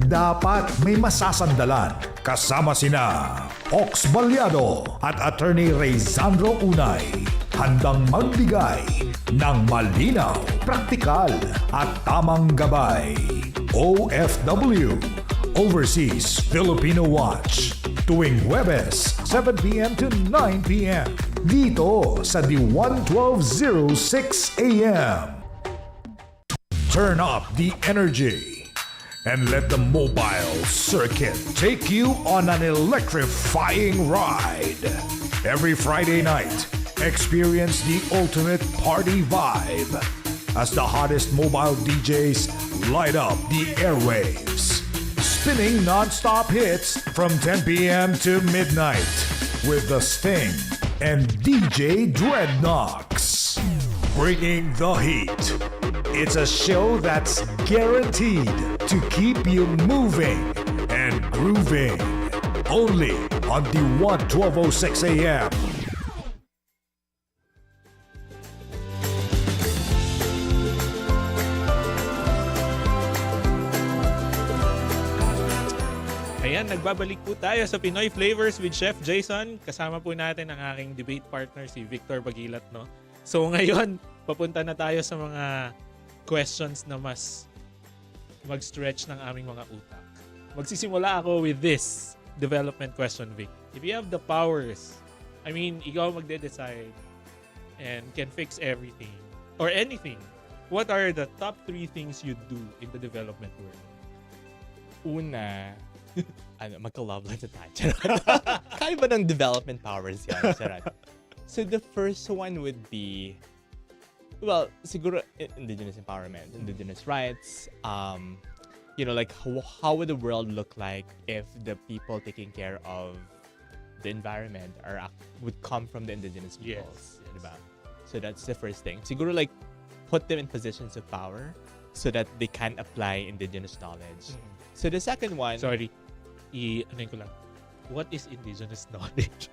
Dapat may masasandalan. Kasama sina Ox Balyado at Attorney Rayzandro Unay. Handang magbigay ng malinaw, praktikal at tamang gabay. OFW, Overseas Filipino Watch. Tuwing Huwebes, 7 p.m. to 9 p.m. Dito sa DWAN 1206 AM. Turn up the energy and let the mobile circuit take you on an electrifying ride. Every Friday night, experience the ultimate party vibe as the hottest mobile DJs light up the airwaves. Spinning non-stop hits from 10 p.m. to midnight with The Sting and DJ Dreadnoks. Bringing the heat. It's a show that's guaranteed to keep you moving and grooving. Only on the 1206 AM. Ayan, nagbabalik po tayo sa Pinoy Flavors with Chef Jayson. Kasama po natin ang aking debate partner si Victor Bagilat, no? So ngayon, papunta na tayo sa mga questions na mas mag-stretch ng aming mga utak. Magsisimula ako with this development question, Vic. If you have the powers, I mean, ikaw magde-decide and can fix everything or anything, what are the top 3 things you'd do in the development world? Una, magka-love life na tayo. Charot. Kaya ba ng development powers yan? Charot. So the first one would be, well, siguro indigenous empowerment, indigenous rights. Like how would the world look like if the people taking care of the environment would come from the indigenous peoples? Yes. Diba? So that's the first thing. Siguro like put them in positions of power so that they can apply indigenous knowledge. Mm-hmm. So the second one, Ano ko lang. What is indigenous knowledge?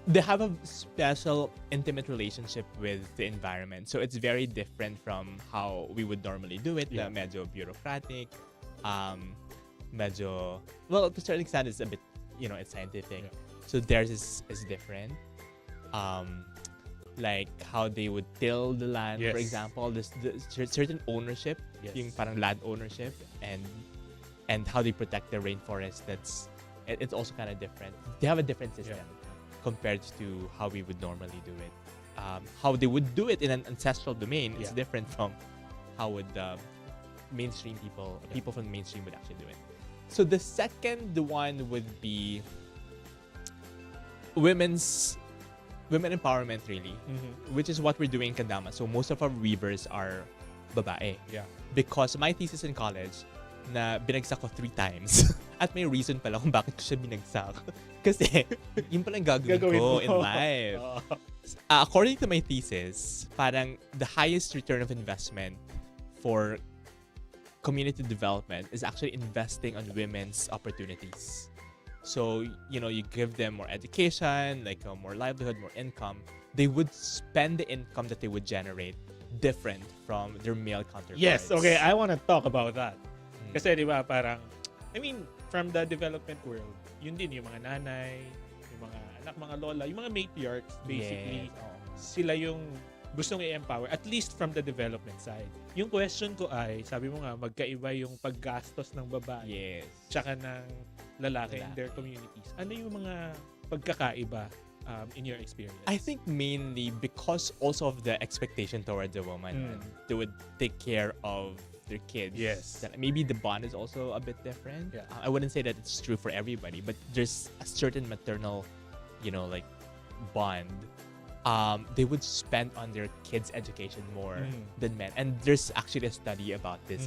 they have a special, intimate relationship with the environment. So it's very different from how we would normally do it. Yeah. Na medyo bureaucratic, medyo, well, to a certain extent, it's a bit, it's scientific. Yeah. So theirs is different. Like how they would till the land, Yes. for example. There's certain ownership, Yes. yung parang land ownership, and how they protect the rainforest. It's also kind of different. They have a different system compared to how we would normally do it. How they would do it in an ancestral domain is different from how would mainstream people from the mainstream would actually do it. So the second one would be women empowerment, really, which is what we're doing in Kandama. So most of our weavers are babae. Yeah. Because my thesis in college, na binagsak ko 3 times. At may reason pala kung bakit ko siya binagsak. Kasi, yun pala yung gagawin ko in life. According to my thesis, parang the highest return of investment for community development is actually investing on women's opportunities. So, you give them more education, like more livelihood, more income. They would spend the income that they would generate different from their male counterparts. Yes, okay, I want to talk about that. Kasi di ba parang, from the development world, yun din yung mga nanay, yung mga anak, mga lola, yung mga matriarchs, basically, sila yung gustong i-empower, at least from the development side. Yung question ko ay, sabi mo nga, magkaiba yung paggastos ng babae, tsaka ng lalaki in their communities. Ano yung mga pagkakaiba in your experience? I think mainly because also of the expectation towards the woman. They would take care of their kids. Yes. That maybe the bond is also a bit different. Yeah. I wouldn't say that it's true for everybody, but there's a certain maternal, like bond. They would spend on their kids' education more than men. And there's actually a study about this.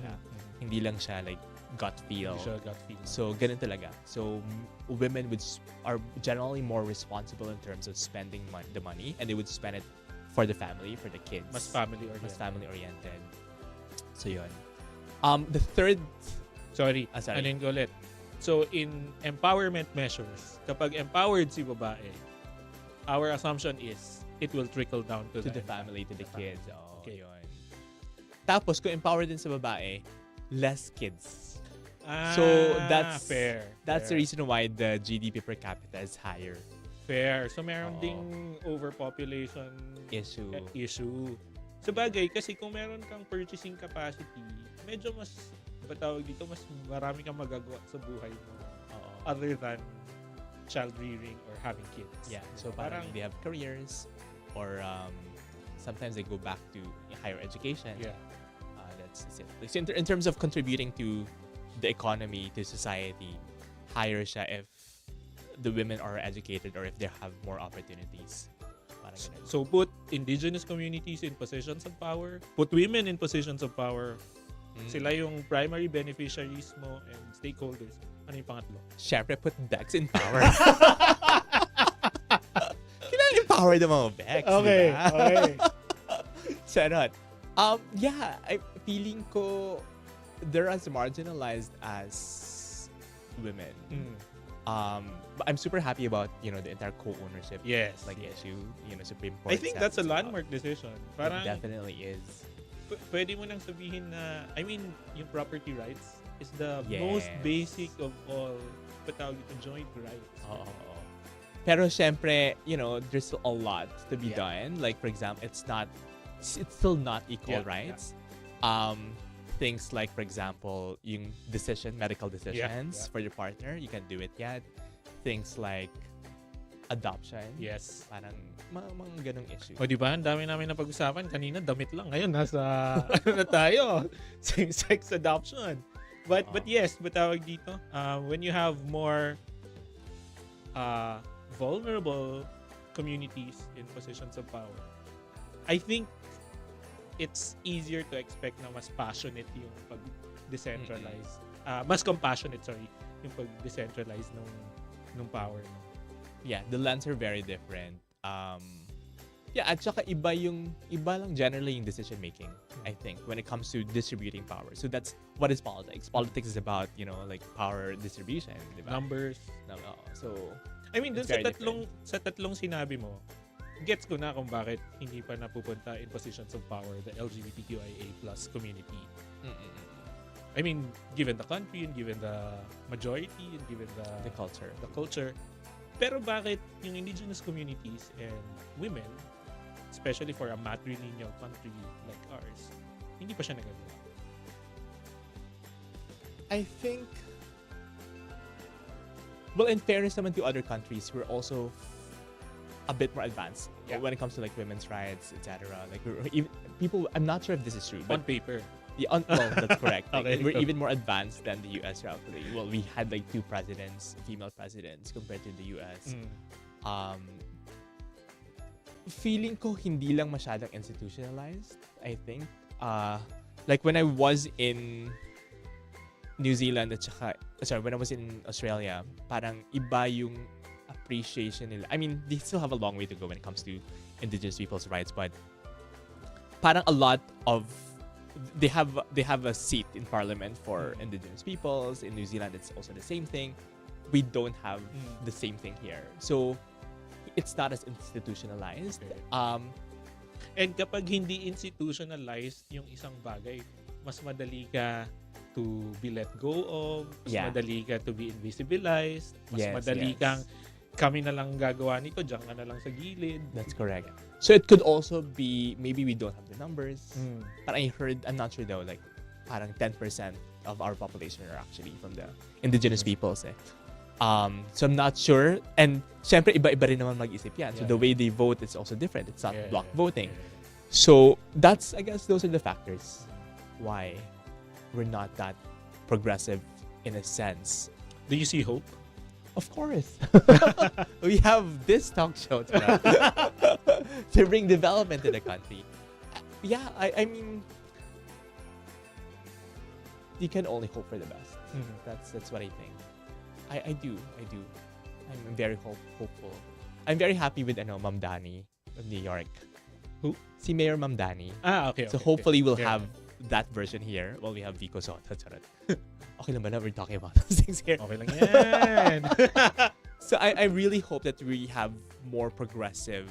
Hindi lang siya like gut feel. So, ganun talaga. So, women are generally more responsible in terms of spending the money, and they would spend it for the family, for the kids. Mas family-oriented. So, yun. The third... Sorry. Sorry. Anin ko ulit. So, in empowerment measures, kapag empowered si babae, our assumption is it will trickle down to the family, to the kids. Okay. Yun. Tapos, kung empowered din sa babae, less kids. So that's fair. That's the reason why the GDP per capita is higher. Fair. So meron ding overpopulation issue. Sa bagay, kasi kung meron kang purchasing capacity, medyo mas mas marami kang magagawa sa buhay mo other than child rearing or having kids. Yeah. So parang they have careers or sometimes they go back to higher education. Yeah. That's it. So in terms of contributing to the economy, to society, higher siya if the women are educated or if they have more opportunities. So put indigenous communities in positions of power, put women in positions of power. Sila yung primary beneficiaries mo and stakeholders. Ano yung pangatlo? Syempre, put Bex in power. Kailangan empower the mga Bex. Okay, diba? okay. Charot. Feeling ko they're as marginalized as women. But I'm super happy about the entire co-ownership issue. Supreme Court. I think that's a landmark decision. Parang it definitely is. Pwede mo nang sabihin na yung property rights is the most basic of all joint rights. Pero syempre, there's still a lot to be done. Like for example, it's still not equal rights. Things like, for example, yung medical decisions for your partner, you can do it yet. Things like adoption. Yes. Parang mga ganong issue. O diba, ang dami namin na pag-usapan. Kanina, damit lang. Ngayon, nasa na tayo. Same-sex adoption. But yes, tawag dito, when you have more vulnerable communities in positions of power, I think it's easier to expect na mas passionate yung pag-decentralize. Mas compassionate, yung pag-decentralize ng power. Yeah, the lands are very different. At saka iba lang generally yung decision making, I think, when it comes to distributing power. So that's what is politics. Politics is about, like power distribution, diba? Numbers. So dun sa tatlong sinabi mo, gets ko na kung bakit hindi pa napupunta in positions of power the LGBTQIA+ community. Given the country and given the majority and given the culture. Pero bakit yung indigenous communities and women, especially for a matrilineal country like ours, hindi pa siya nagagawa? I think, well, in fairness naman to other countries, we're also a bit more advanced when it comes to like women's rights, etc. Like I'm not sure if this is true, but on paper. Well, that's correct. Okay. We're even more advanced than the US roughly. Well, we had like 2 female presidents compared to the US. Feeling ko hindi lang masyadong institutionalized, I think. Like when I was in New Zealand when I was in Australia, parang iba yung appreciation nila. They still have a long way to go when it comes to indigenous people's rights, but parang a lot of they have a seat in parliament for indigenous peoples. In New Zealand, it's also the same thing. we don't have the same thing here. So it's not as institutionalized. Okay. And kapag hindi institutionalized yung isang bagay, mas madali ka to be let go of, mas madali ka to be invisibilized, mas madali kang kami na lang gagawa nito, diyan ka na lang sa gilid. That's correct. So it could also be, maybe we don't have the numbers, but I'm not sure though, like parang 10% of our population are actually from the indigenous peoples eh. So I'm not sure. And syempre, iba-iba rin naman mag-isip yan. So the way they vote is also different. It's not block voting. So that's, I guess, those are the factors why we're not that progressive in a sense. Do you see hope? Of course. We have this talk show to bring development to the country. Yeah, I mean, you can only hope for the best. That's what I think. I do. I'm very hopeful. I'm very happy with Ma'am Dani of New York. Who? Si Mayor Ma'am Dani. Okay. So hopefully we'll have that version here while we have Vico Soto. Okay lang ba na we're talking about those things here? Okay lang yan. So I really hope that we have more progressive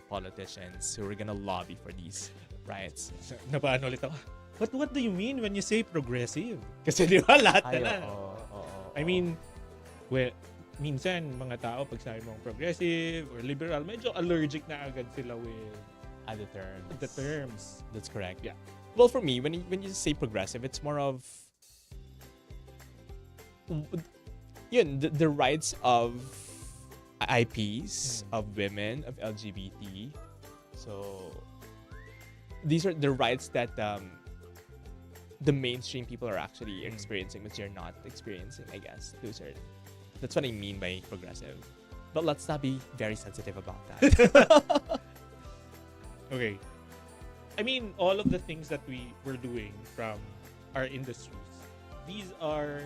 politicians who are gonna lobby for these rights. Napaano ulit ako. What do you mean when you say progressive? Kasi di ba lahat na. I mean, well, minsan mga tao pag sabi mong progressive or liberal, medyo allergic na agad sila with other terms. The terms. That's correct. Yeah. Well, for me, when you say progressive, it's more of the rights of IPs, of women, of LGBT. So these are the rights that the mainstream people are actually experiencing, but you're not experiencing, I guess. That's what I mean by progressive. But let's not be very sensitive about that. Okay. I mean, all of the things that we were doing from our industries, these are,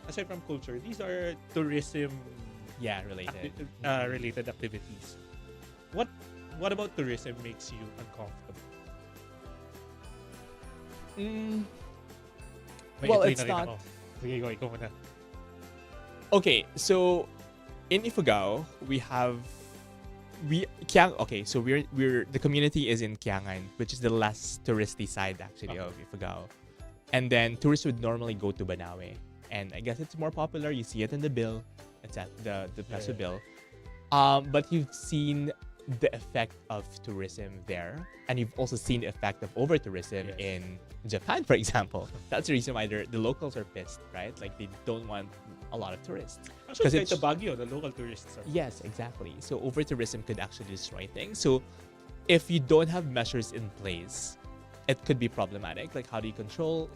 aside from culture, these are tourism related activities. What about tourism makes you uncomfortable? Well, it's not. Sige, go, ikaw muna. Okay, so in Ifugao, we're the community is in Kiangan, which is the less touristy side actually of Ifugao. And then tourists would normally go to Banawe. And I guess it's more popular. You see it in the bill. It's at the peso bill. But you've seen the effect of tourism there. And you've also seen the effect of over-tourism in Japan, for example. That's the reason why the locals are pissed, right? Like, they don't want a lot of tourists. Actually, it's Baguio, the local tourists are. Yes, exactly. So over-tourism could actually destroy things. So if you don't have measures in place, it could be problematic. Like, how do you control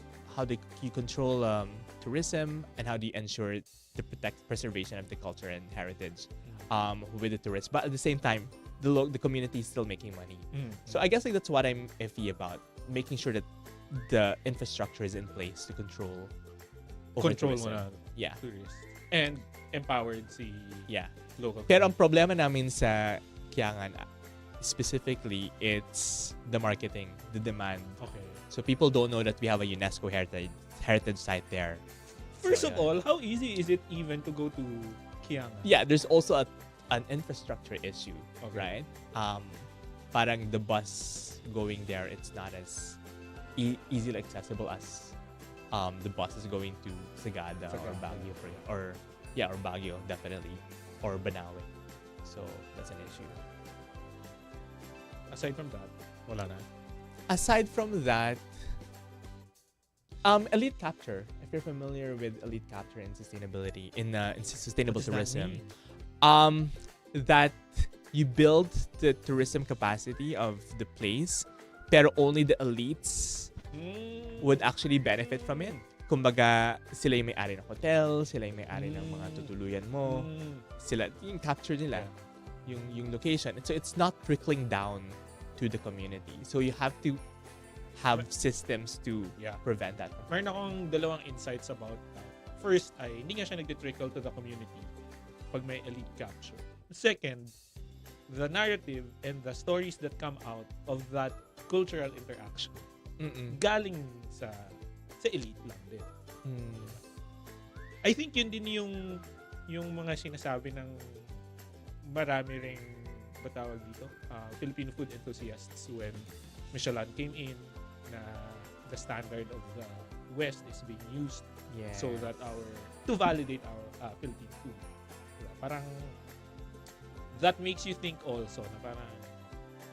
tourism, and how do you ensure the preservation of the culture and heritage with the tourists? But at the same time, the community is still making money. So I guess like that's what I'm iffy about, making sure that the infrastructure is in place to control tourism. Yeah. Tourists. And empowered si local. Pero ang problema namin sa Kiangan, specifically, it's the marketing, the demand. Okay. So people don't know that we have a UNESCO heritage site there. First of all, how easy is it even to go to Kiangan? Yeah, there's also an infrastructure issue, right? Parang the bus going there, it's not as easily accessible as the bus is going to Sagada or Baguio or Baguio definitely, or Banawe. So that's an issue. Aside from that, wala na. Aside from that, elite capture. If you're familiar with elite capture and sustainability in sustainable tourism, that you build the tourism capacity of the place, pero only the elites would actually benefit from it. Kumbaga, sila yung may-ari ng hotel, sila yung may-ari ng mga tutuluyan mo, sila yung capture nila, yung location. So it's not trickling down to the community. So you have to have systems to prevent that. Meron akong dalawang insights about that. First ay, hindi nga siya nag-trickle to the community pag may elite capture. Second, the narrative and the stories that come out of that cultural interaction galing sa elite lang din. I think yun din yung mga sinasabi ng marami ring batawag dito, Filipino food enthusiasts when Michelin came in na the standard of the West is being used so that to validate our Philippine food. Diba? Parang that makes you think also na parang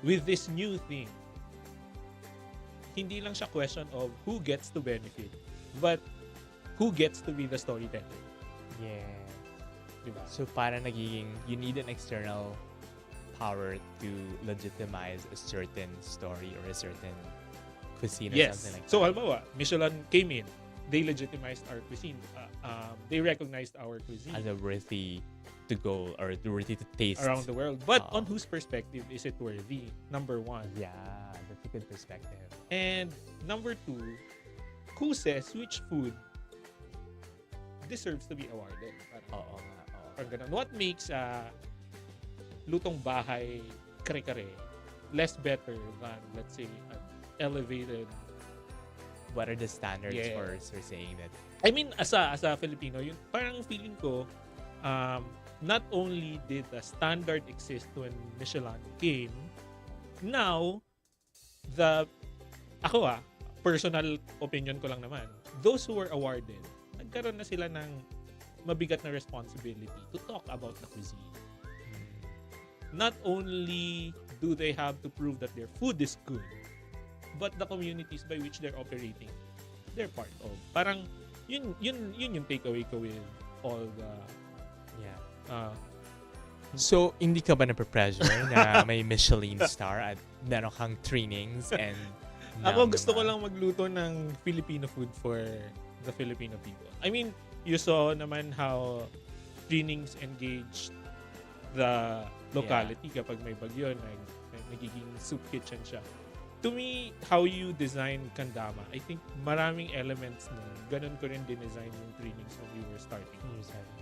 with this new thing, hindi lang siya question of who gets to benefit, but who gets to be the storyteller. Yeah. Diba? So parang nagiging, you need an external power to legitimize a certain story or a certain cuisine or something like that. So halimbawa, Michelin came in, they legitimized our cuisine. They recognized our cuisine As a worthy to go or worthy to taste. around the world. But on whose perspective is it worthy? Number one. Yeah, that's a good perspective. And number two, who says which food deserves to be awarded? Oo nga. Parang ganun. What makes lutong bahay kare-kare less better than, let's say, an elevated... What are the standards Yeah. for saying that? I mean, as a Filipino, yun, parang feeling ko, not only did the standard exist when Michelin came, now, personal opinion ko lang naman, those who were awarded, nagkaroon na sila ng mabigat na responsibility to talk about the cuisine. Not only do they have to prove that their food is good, but the communities by which they're operating, they're part of. Parang, yun yung takeaway ko with all the... Yeah. So, hindi ka ba nape-pressure na may Michelin star at meron kang trainings and... Ako gusto ko lang magluto ng Filipino food for the Filipino people. I mean, you saw naman how trainings engaged the locality kapag may bagyo, nagiging soup kitchen siya. To me, how you design Kandama, I think maraming elements nun. Ganun ko rin dinesign yung trainings when we were starting.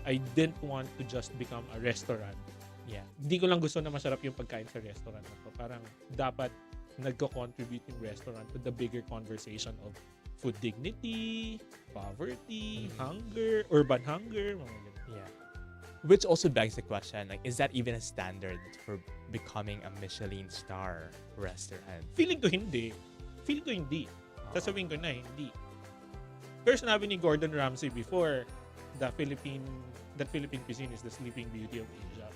I didn't want to just become a restaurant. Yeah. Hindi ko lang gusto na masarap yung pagkain sa restaurant. Parang dapat nagko-contribute yung restaurant to the bigger conversation of food dignity, poverty, hunger, urban hunger, mga ganun. Yeah. Which also begs the question, like, is that even a standard for becoming a Michelin star restaurant? Feeling ko hindi. Sasabihin ko na hindi. Pero sinabi ni Gordon Ramsay before, that Philippine cuisine is the sleeping beauty of Asia.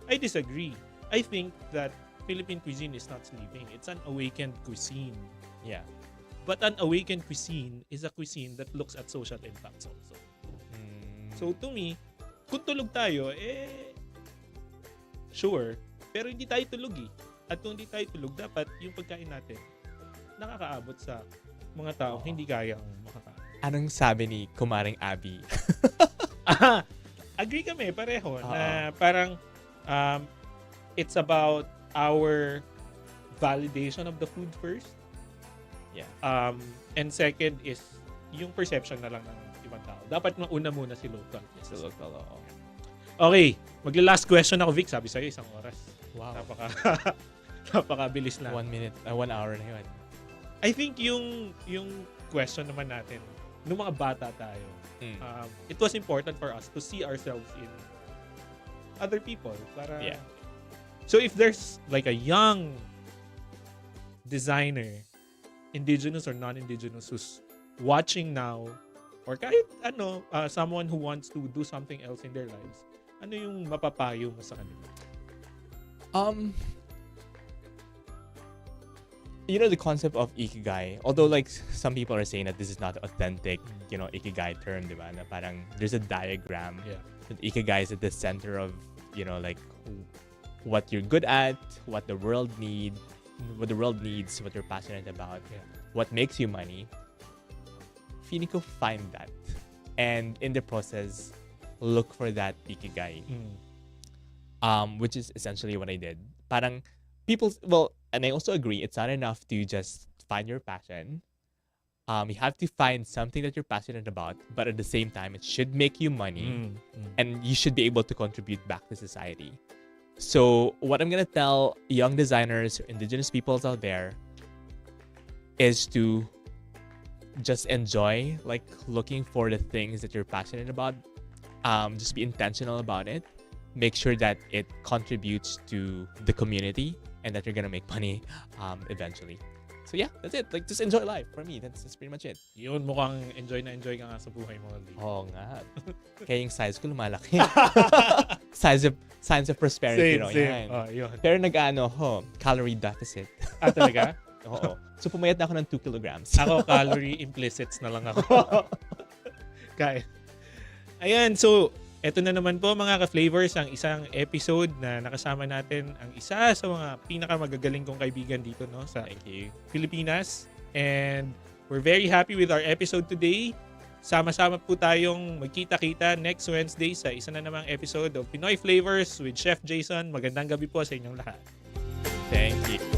I disagree. I think that Philippine cuisine is not sleeping. It's an awakened cuisine. Yeah. But an awakened cuisine is a cuisine that looks at social impacts also. So to me, kung tulog tayo, sure. Pero hindi tayo tulog eh. At kung hindi tayo tulog, dapat yung pagkain natin nakakaabot sa mga taong hindi kayang makakain. Anong sabi ni Kumaring Abby? Agree kami, pareho. Na parang it's about our validation of the food first. Yeah. And second is yung perception na lang ng ibang tao. Dapat mauna muna si local. Yes, local. Okay, magla-last question ako, Vic. Sabi sa'yo, 1 oras. Wow. Napakabilis na. 1 minute, 1 hour na yun. I think yung question naman natin, nung mga bata tayo, it was important for us to see ourselves in other people. Yeah. So if there's like a young designer, indigenous or non-indigenous, who's watching now, or kahit someone who wants to do something else in their lives, ano yung mapapayo mo sa kanila? The concept of ikigai, although like some people are saying that this is not authentic, ikigai term, diba? Na parang there's a diagram. Yeah. That ikigai is at the center of, like what you're good at, what the world needs, what you're passionate about, what makes you money. Feeling ko find that. And in the process, look for that ikigai. Which is essentially what I did. Parang and I also agree, it's not enough to just find your passion. You have to find something that you're passionate about, but at the same time, it should make you money, and you should be able to contribute back to society. So what I'm gonna tell young designers or indigenous peoples out there is to just enjoy, like, looking for the things that you're passionate about, Just be intentional about it. Make sure that it contributes to the community and that you're gonna make money eventually. So yeah, that's it. Like, just enjoy life. For me, that's pretty much it. Yun, mukhang enjoy na enjoy ka nga sa buhay mo. Oo nga. Kaya yung size ko lumalaki. Signs of prosperity. Same. Yan. Yun. Pero calorie deficit. Talaga? Oo. So pumayat na ako ng 2 kilograms. Ako, calorie implicits na lang ako. Kain. Ayan, so, eto na naman po mga ka-flavors, ang isang episode na nakasama natin ang isa sa mga pinakamagagaling kong kaibigan dito sa Thank you. Pilipinas. And we're very happy with our episode today. Sama-sama po tayong magkita-kita next Wednesday sa isa na namang episode of Pinoy Flavors with Chef Jayson. Magandang gabi po sa inyong lahat. Thank you.